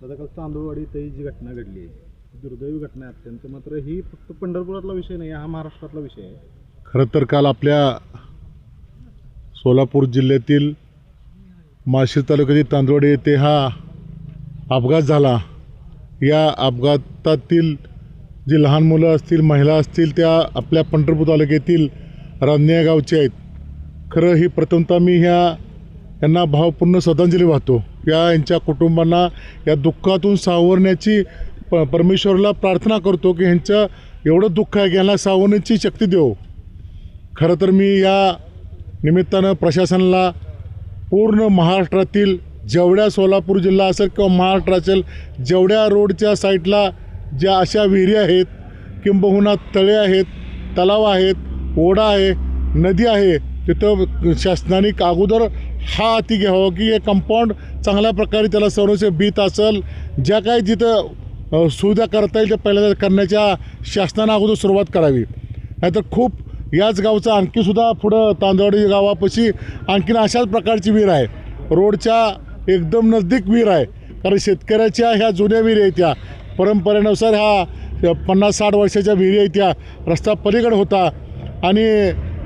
दादा काल तांदूळवाडीतही जी घटना घडली आहे दुर्दैवी घटना आहे अत्यंत, मात्र ही फक्त पंढरपुरातला विषय नाही, हा महाराष्ट्रातला विषय आहे. खरं तर काल आपल्या सोलापूर जिल्ह्यातील माळशिरस तालुक्यातील तांदूळवाडी येथे हा अपघात झाला. या अपघातातील जी लहान मुलं असतील, महिला असतील, त्या आपल्या पंढरपूर तालुक्यातील रांजणे गावचे आहेत. खरं ही प्रथमतः मी यांना भावपूर्ण श्रद्धांजली वाहतो. यांच्या कुटुंबांना या दुःखातून सावरण्याची परमेश्वराला प्रार्थना करतो की ह्यांचं एवढं दुःख आहे की यांना सावरण्याची शक्ती देव. खरं तर मी या निमित्तानं प्रशासनाला पूर्ण महाराष्ट्रातील जेवढ्या सोलापूर जिल्हा असेल किंवा महाराष्ट्र असेल जेवढ्या रोडच्या साईडला ज्या अशा विहिरी आहेत, किंबहुना तळे आहेत, तलाव आहेत, ओढा आहे, नदी आहे, तिथं शासनाने अगोदर हा हाती घ्यावं की हे कंपाऊंड चांगल्या प्रकारे त्याला संरक्षण भीत असेल, ज्या काही जिथं सुविधा करता येईल त्या पहिल्यांदा करण्याच्या शासनानं अगोदर सुरुवात करावी. नाहीतर खूप याच गावचं आणखीसुद्धा पुढं तांदळवाडी गावापाशी आणखीन अशाच प्रकारची विहीर आहे, रोडच्या एकदम नजदीक विहीर आहे. कारण शेतकऱ्याच्या ह्या जुन्या विहिरी आहेत, त्या परंपरेनुसार ह्या 50-60 वर्षाच्या विहिरी आहेत. त्या रस्ता पलीकडे होता आणि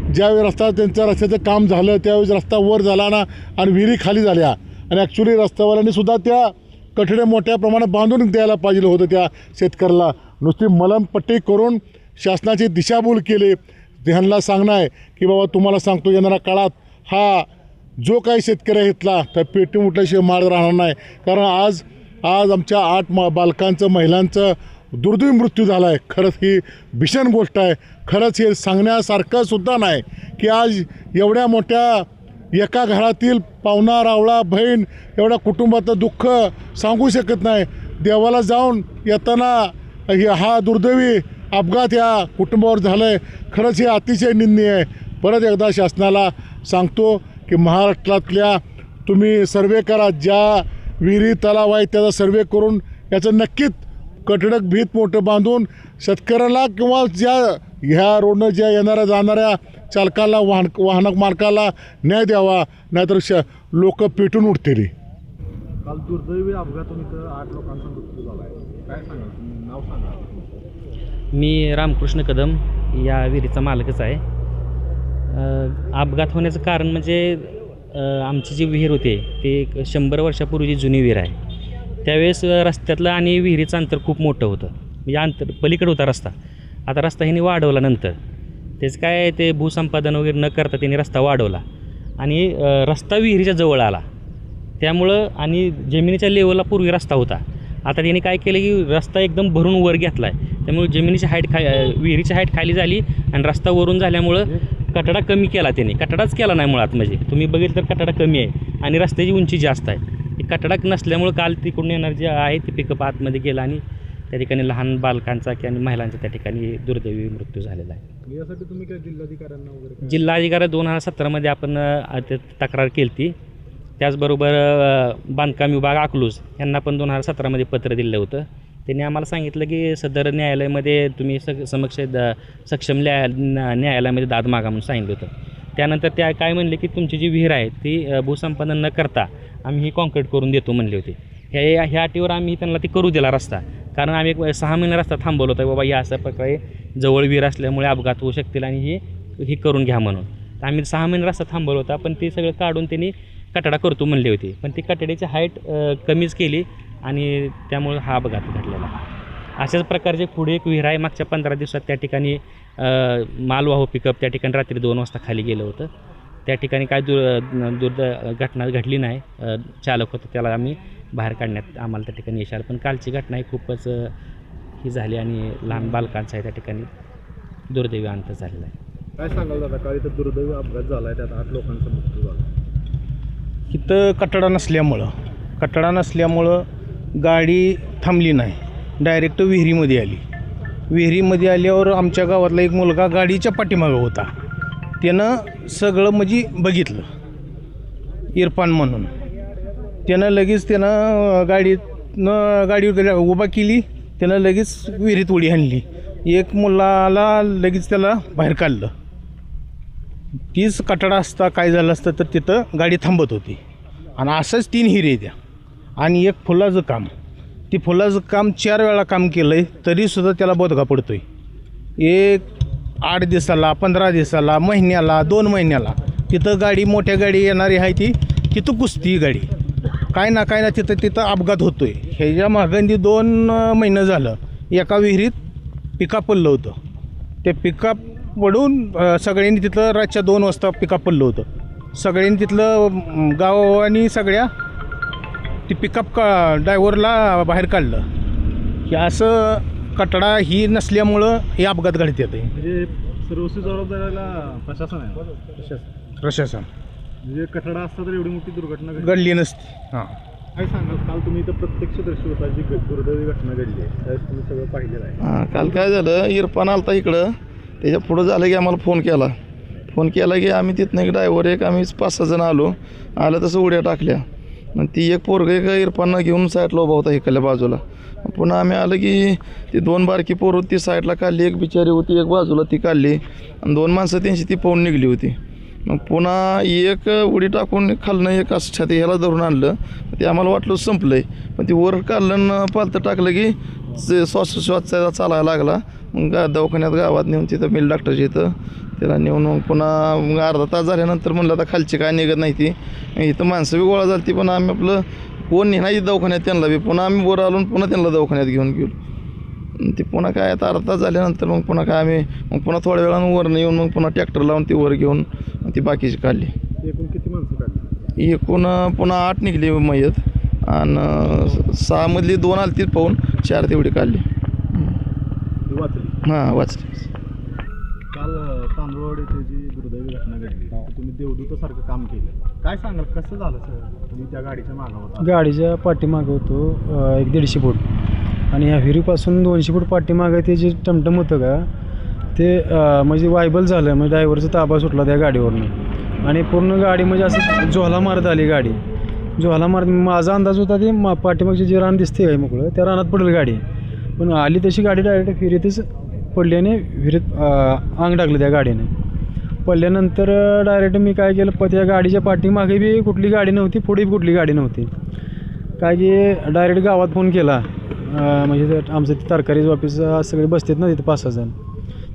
ज्यावेळी त्यांच्या रस्त्याचं काम झालं त्यावेळेस रस्ता वर झाला ना आणि विहिरी खाली झाल्या. आणि ॲक्च्युली रस्त्यावाल्यांनी सुद्धा त्या कठडे मोठ्या प्रमाणात बांधून द्यायला पाहिजे होतं. त्या शेतकऱ्याला नुसती मलमपट्टी करून शासनाची दिशाभूल केली. ह्यांना सांगणं आहे की बाबा तुम्हाला सांगतो येणाऱ्या काळात हा जो काही शेतकरी आहे इथला तर पेटी उठल्याशिवाय मार्ग राहणार नाही. कारण आज आमच्या 8 बालकांचं, महिलांचं दुर्दैवी मृत्यू झाला आहे. खरंच ही भीषण गोष्ट आहे. खरंच हे सांगण्यासारखं सुद्धा नाही की आज एवढ्या मोठ्या एका घरातील पाहुणा, रावळा, बहीण एवढ्या कुटुंबाचं दुःख सांगू शकत नाही. देवाला जाऊन येताना हा दुर्दैवी अपघात या कुटुंबावर झालं आहे. खरंच हे अतिशय निंदनीय आहे. परत एकदा शासनाला सांगतो की महाराष्ट्रातल्या तुम्ही सर्वे करा, ज्या विहिरी तलाव आहेत त्याचा सर्वे करून याचं नक्कीच कठडक भीत मोठं बांधून शेतकऱ्याला किंवा ह्या रोडनं ज्या येणाऱ्या जाणाऱ्या चालकाला, वाहनक मालकाला न्याय द्यावा, नाहीतर लोक पेटून उठतील. काल दुर्दैवी अपघातून इथं 8 लोकांचा मृत्यू झाला आहे. काय सांगा, नाव सांगा. मी रामकृष्ण कदम या विहिरीचा मालकच आहे. अपघात होण्याचं कारण म्हणजे आमची जी विहीर होते ते 100 वर्षापूर्वीची जुनी विहीर आहे. त्यावेळेस रस्त्यातलं आणि विहिरीचं अंतर खूप मोठं होतं, म्हणजे अंतर पलीकडे होता रस्ता. आता रस्ता ह्यांनी वाढवला, नंतर तेच काय ते भूसंपादन वगैरे न करता त्यांनी रस्ता वाढवला आणि रस्ता विहिरीच्या जवळ आला. त्यामुळं आणि जमिनीच्या लेवलला पूर्वी रस्ता होता, आता त्यांनी काय केलं की रस्ता एकदम भरून वर घेतला आहे. त्यामुळे जमिनीची हाईट विहिरीची हाईट खाली झाली आणि रस्ता वरून झाल्यामुळं कठडा कमी केला त्यांनी. कठडाच केला नाही मुळात, म्हणजे तुम्ही बघितलं तर कठडा कमी आहे आणि रस्त्याची उंची जास्त आहे. कठडा नसल्यामुळं काल तिकडून येणार जे आहे ते पिकअप आतमध्ये गेला आणि त्या ठिकाणी लहान बालकांचा आणि महिलांचा त्या ठिकाणी दुर्दैवी मृत्यू झालेला आहे. यासाठी तुम्ही काय जिल्हाधिकाऱ्यांना वगैरे जिल्हाधिकारी 2017मध्ये आपण तक्रार केली ती. त्याचबरोबर बांधकाम विभाग अकलूज यांना पण 2017मध्ये पत्र दिलं होतं. त्यांनी आम्हाला सांगितलं की सदर न्यायालयामध्ये तुम्ही सक्षम न्यायालयामध्ये दाद मागा म्हणून सांगितलं होतं. त्यानंतर त्या काय म्हणले की तुमची जी विहीर आहे ती भूसंपादन न करता आम्ही ही कॉन्क्रीट करून देतो म्हणले होते. ह्या अटीवर आम्ही त्यांना ती करू दिला रस्ता. कारण आम्ही 6 महिने रस्ता थांबवला होता बाबा या अशा प्रकारे जवळ विहीर असल्यामुळे अपघात होऊ शकतील आणि ही करून घ्या म्हणून. आम्ही 6 महिने रस्ता थांबवला होता, पण ते सगळं काढून त्यांनी कठडा करतो म्हणले होते. पण ती कठड्याची हाईट कमीच केली आणि त्यामुळे हा अपघात घडलेला. अशाच प्रकारचे पुढे एक विहीर आहे, मागच्या 15 दिवसात त्या ठिकाणी मालवाहू पिकअप त्या ठिकाणी रात्री 2 वाजता खाली गेलं होतं. त्या ठिकाणी काय घटना घडली नाही. चालक होतं त्याला आम्ही बाहेर काढण्यात आम्हाला त्या ठिकाणी यश आलं. पण कालची घटना ही खूपच ही झाली आणि लहान बालकांचा त्या ठिकाणी दुर्दैवी अंत झालेला आहे. काय सांगाल दादा, काल इथं दुर्दैवी अपघात झाला आहे, त्यात 8 लोकांचा मृत्यू झाला. इथं कठडा नसल्यामुळं गाडी थांबली नाही, डायरेक्ट विहिरीमध्ये आली. विहिरीमध्ये आल्यावर आमच्या गावातला एक मुलगा गाडीच्या पाठीमागं होता. त्यानं सगळं म्हणजे बघितलं, इरफान म्हणून. त्यानं गाडीवर उभा केली, त्यानं लगेच विहिरीत उडी आणली. एक मुलाला लगेच त्याला बाहेर काढलं. तीच कठडा असता काय झालं असतं तर तिथं गाडी थांबत होती. आणि असंच 3 हिरे द्या आणि एक फुलाचं काम ती फुलाचं काम 4 वेळा काम केलं आहे तरीसुद्धा त्याला बोधगा पडतो आहे. एक 8 दिवसाला, 15 दिवसाला, महिन्याला, 2 महिन्याला तिथं गाडी, मोठ्या गाडी येणारी आहे ती तिथं कुसती गाडी, काय ना तिथं अपघात होतो आहे. ह्याच्या मागंदी 2 महिनं झालं एका विहिरीत पिकअप पडलं होतं. ते पिकअप पडून सगळ्यांनी तिथलं रातच्या 2 वाजता पिकअप पडलं होतं. सगळ्यांनी तिथलं गाव आणि सगळ्या ती पिकअप ड्रायव्हरला बाहेर काढलं. हे असं कटडा ही नसल्यामुळं हे अपघात घडत येते. म्हणजे सर्वस्वी जबाबदारीला प्रशासन आहे. प्रशासन म्हणजे कठडा असता तर एवढी मोठी दुर्घटना घडली नसती. हां, काय सांगाल, काल तुम्ही इथं प्रत्यक्षदर्शी होता, जी दुर्दैवी घटना घडली आहे त्यावेळेस तुम्ही सगळं पाहिलेलं आहे. हां, काल काय झालं, इरफान आलता इकडं, त्याच्या पुढं झालं की आम्हाला फोन केला की आम्ही तिथनं एक ड्रायव्हर आम्ही 5-6 जण आलं तसं उड्या टाकल्या. मग ती एक पोरगं एक इरफाननं घेऊन साईडला उभा होता इकडल्या बाजूला. पुन्हा आम्ही आलं की ती 2 बारकी पोरं ती साईडला काढली, एक बिचारी होती एक बाजूला ती काढली आणि 2 माणसं त्यांची ती पळून निघली होती. मग पुन्हा एक उडी टाकून खालनं एक असं छाती ह्याला धरून आणलं. ते आम्हाला वाटलं संपलं आहे, पण ती वर काढलं पालतं टाकलं की श्वास चालायला लागला. मग दवाखान्यात गावात नेऊन तिथं मिल डॉक्टरच्या इथं त्याला नेऊन मग पुन्हा मग अर्धा तास झाल्यानंतर म्हणलं आता खालची काय निघत नाही ती. इथं माणसं बी गोळा झाली ती, पण आम्ही आपलं कोण नेहायची दवाखान्यात त्यांना बी पुन्हा आम्ही वर आलो पुन्हा त्यांना दवाखान्यात घेऊन गेलो. ती पुन्हा काय आता अर्धा तास झाल्यानंतर मग पुन्हा काय आम्ही मग पुन्हा थोड्या वेळानं वरनं येऊन मग पुन्हा ट्रॅक्टर लावून ती वर घेऊन ती बाकीची काढली. एकूण किती माणसं काढली? एकूण पुन्हा 8 निघली मयत आणि 6 मधली 2 आली ती पाहून 4 तेवढी काढली. वाचली. हां, वाचली. काल तांदूळवाडी येथे जी दुर्दैवी घटना घडली, तुम्ही देवदूतासारखं काम केलं, काय सांगाल कसं झालं सर? तुम्ही त्या गाडीच्या मागं होता. गाडीच्या पाठीमागं होतो 150 फूट आणि ह्या विहिरीपासून 200 फूट पाठीमागं ते जे टमटम होतं का ते म्हणजे वायबल झालं, म्हणजे ड्रायव्हरचा ताबा सुटला त्या गाडीवरनं आणि पूर्ण गाडी म्हणजे असं झोला मारत आली गाडी. झोला मारत माझा अंदाज होता ते पाठीमागचे जे रान दिसते आहे मोकळं त्या रानात पडेल गाडी, पण आली तशी गाडी डायरेक्ट विहिरीतच पडली आणि विहिरीत अंग टाकलं त्या गाडीने. पडल्यानंतर डायरेक्ट मी काय केलं, त्या गाडीच्या पाठीमागे बी कुठली गाडी नव्हती, पुढे बी कुठली गाडी नव्हती. काय की डायरेक्ट गावात फोन केला, म्हणजे आमचं ते तरकारी ऑफिस सगळे बसतात ना तिथं 5-6 जण,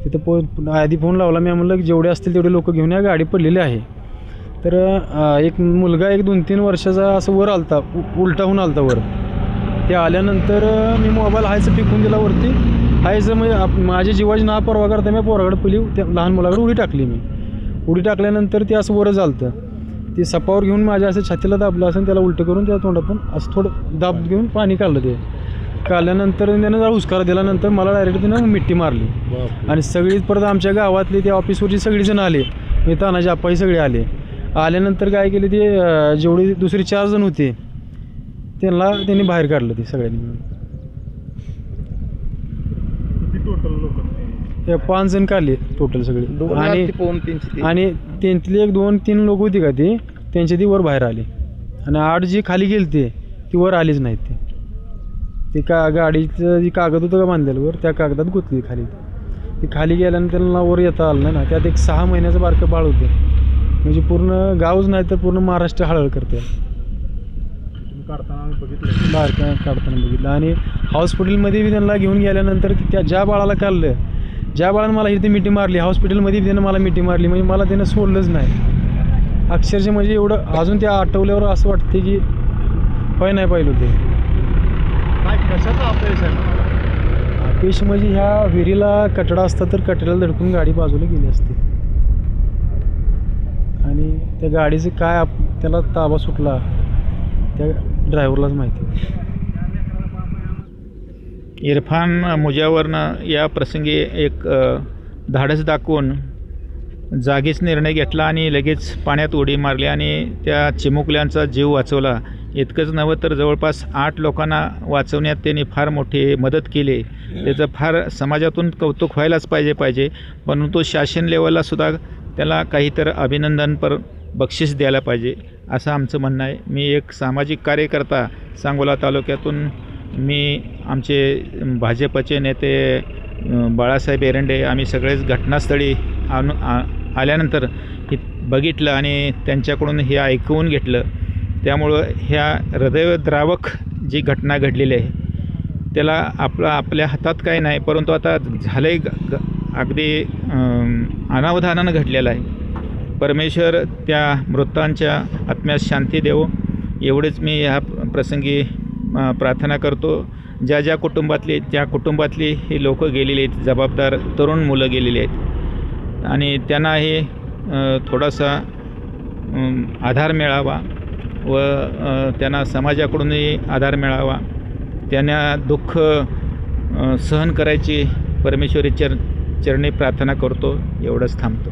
तिथं आधी फोन लावला. मी म्हणलं जेवढे असतील तेवढे लोक घेऊन या, गाडी पडलेली आहे. तर एक मुलगा 1-2-3 वर्षाचा असं वर आलता, उलटा होऊन आलता वर. ते आल्यानंतर मी मोबाईल हायचं फेकून दिला वरती, हायचं म्हणजे माझ्या जीवाची ना परवा करता मी पोराकडे पहिली त्या लहान मुलाकडे उडी टाकली. मी उडी टाकल्यानंतर ते असं वरच आलतं, ते सपावर घेऊन माझ्या असं छातीला दाबलं असं, त्याला उलटं करून त्या तोंडातून असं थोडं दाब घेऊन पाणी काढलं. ते काढल्यानंतर त्यानं जरा हुसकारा दिल्यानंतर मला डायरेक्ट त्यानं मिट्टी मारली आणि सगळी परत आमच्या गावातले त्या ऑफिसवरची सगळीजण आले, मी तानाजी आप्पाही सगळे आले. आल्यानंतर काय केले, ते जेवढी दुसरी 4 जण होते त्यांनी बाहेर काढलं ते सगळ्यांनी मिळून. किती टोटल लोक? 5 जण काढले टोटल सगळे. आणि त्यांतली 1-2-3 लोक होती का ती, त्यांची ती वर बाहेर आली आणि 8 जी खाली गेली ती वर आलीच नाहीत. ती गाडीचं जी कागद होतं का बांधलेलं वर, त्या कागदात गुंतली खाली. ती खाली गेल्यानंतर त्यांना वर येता आलं ना. त्यात एक 6 महिन्याचं बारकं बाळ होतं, म्हणजे पूर्ण गावच नाही तर पूर्ण महाराष्ट्र हळहळ करते. काढताना बघितलं, बारकं काढताना बघितलं. आणि हॉस्पिटलमध्ये बी त्यांना घेऊन गेल्यानंतर त्या ज्या बाळाला काढलं, ज्या बाळानं मला इथे मिठी मारली, हॉस्पिटलमध्ये त्यानं मला मिठी मारली, म्हणजे मला त्यानं सोडलंच नाही अक्षरशः. म्हणजे एवढं अजून त्या आठवल्यावर असं वाटते की पाय नाही पाहिलं ते. काय कशाचा अपयश आहे? अपयश म्हणजे ह्या विहिरीला कटडा असता तर कटड्याला धडकून गाडी बाजूला गेली असते आणि त्या गाडीचं काय त्याला ताबा सुटला त्या ड्रायव्हरलाच माहिती. इरफान मुजावरनं या प्रसंगी एक धाडस दाखवून जागीच निर्णय घेतला आणि लगेच पाण्यात उडी मारली आणि त्या चिमुकल्यांचा जीव वाचवला. इतकंच नव्हे तर जवळपास 8 लोकांना वाचवण्यात त्यांनी फार मोठी मदत केली. त्याचं फार समाजातून कौतुक व्हायलाच पाहिजे. परंतु शासन लेवललासुद्धा त्याला काहीतरी अभिनंदनपर बक्षीस द्यायला पाहिजे असं आमचं म्हणणं आहे. मी एक सामाजिक कार्यकर्ता सांगोला तालुक्यातून, मी आमचे भाजपचे नेते बाळासाहेब एरंडे आम्ही सगळेच घटनास्थळी आल्यानंतर हे बघितलं आणि त्यांच्याकडून हे ऐकवून घेतलं. त्यामुळं ह्या हृदयद्रावक जी घटना घडलेली आहे त्याला आपल्या हातात काही नाही, परंतु आता झालं आहे अगदी अनावधानानं घडलेलं आहे. परमेश्वर त्या मृतांच्या आत्म्यास शांती देवो एवढेच मी ह्या प्रसंगी प्रार्थना करतो. ज्या कुटुंबातली त्या कुटुंबातली ही लोक गेलेली आहेत, जबाबदार तरुण मुलं गेलेली आहेत आणि त्यांना हे थोडासा आधार मिळावा व त्यांना समाजाकडूनही आधार मिळावा. त्यांना दुःख सहन करायची परमेश्वरी चरणी प्रार्थना करतो. एवढंच थांबतो.